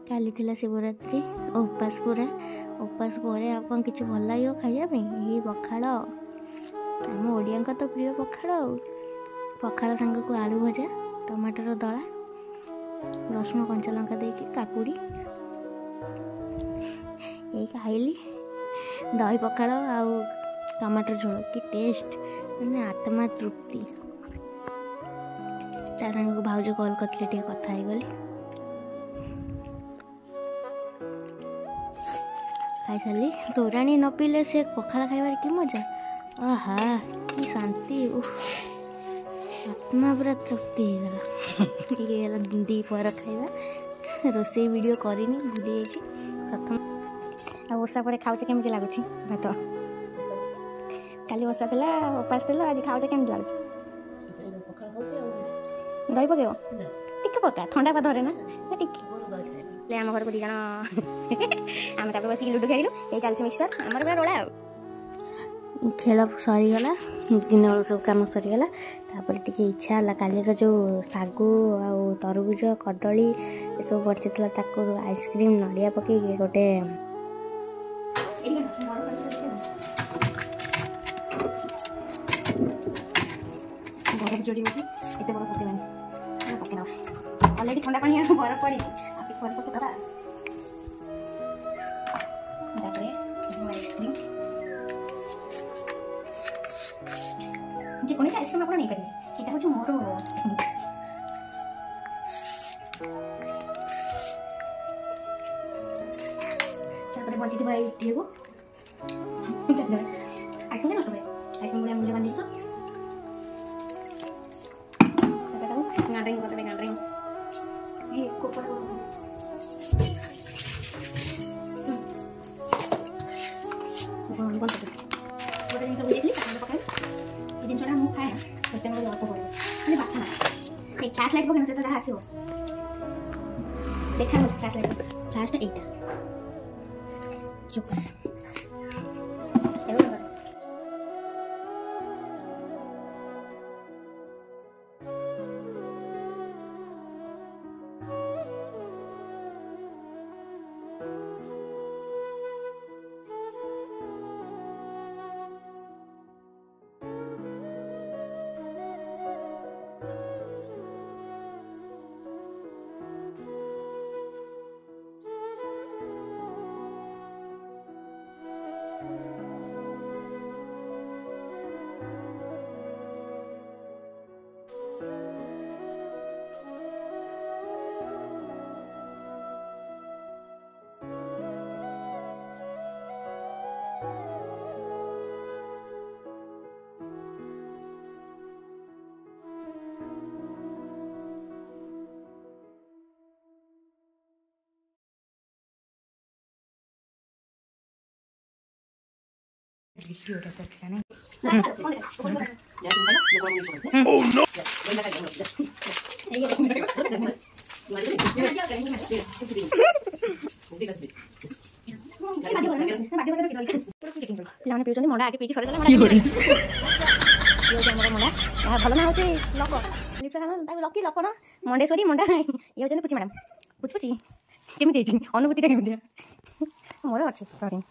काली थिला शिवरात्रि उपास पूरा उपास पर आ कौन किसी भल लगे खाइबा ये पखाड़ आम ओडिया तो प्रिय पखाड़ पखाड़ सांग को आलू भजा टमाटर दला रसुण कंचा लंका दे काकुड़ी ये खाइली दही पखाड़ आउ टमाटर झोल कि टेस्ट मैंने आत्मा तृप्ति ता सांग को भाउज कॉल करते टे कथा ही गली खाई सारी तोराणी न पीले से पखाड़ खाइबार कि मजा आहा कि शांति आत्मा पूरा तृप्ति होगा दी पर खाइबा रोसे वीडियो करनी भूली जाइए प्रथम आ ओषा पर खाऊ केमती लगुच भात काली ओषा था उपास थी आज खाऊ केमती लगुच दही पकेब टिके पका ठंडा पा धरे ना टिके आम घर को दी जन आम बस लुडो खेलु ये चलती मिक्सचर आमर पूरा रोला खेल सरीगला दिन बेलू सब कम सरीगला तापर टिके इच्छा है काली जो सागु आ तरबुज कदली ये सब बची आइसक्रीम नड़िया पकई गोटे बरफ जोड़ी होते बरफ पकेबानी पकेद अलरेडी ठंडा पानी बरफ पड़ी बरफ पकेदा जेकोसी आइसक्रीम आप नहीं पारे सीटा हूँ मोर बची थी टी को आइसक्रीम नष्ट आइसक्रीम बड़े मूल्यवान जिस गांड्रिंग करते गांड्रिंग गोटे जिन बुझे पकाई ये जिनसा मुझे खाए ना से अल्प पड़े बासना फ्लाश लाइट पकड़ से आसो देखा फ्लाश लाइट फ्लाशटा यहीटा चुकुस वीडियोटा चलता नहीं ओह नो पिलाने पिउछन मंडा आके पीकी सरी देला मंडा मंडा भल ना होती लोक लिप्सा खाना ताको लकी लोक ना मंडेश्वरी मंडा ये होचन पुची मैडम पुची केमिति अनुभूतिटा केमिति मोर अछि सॉरी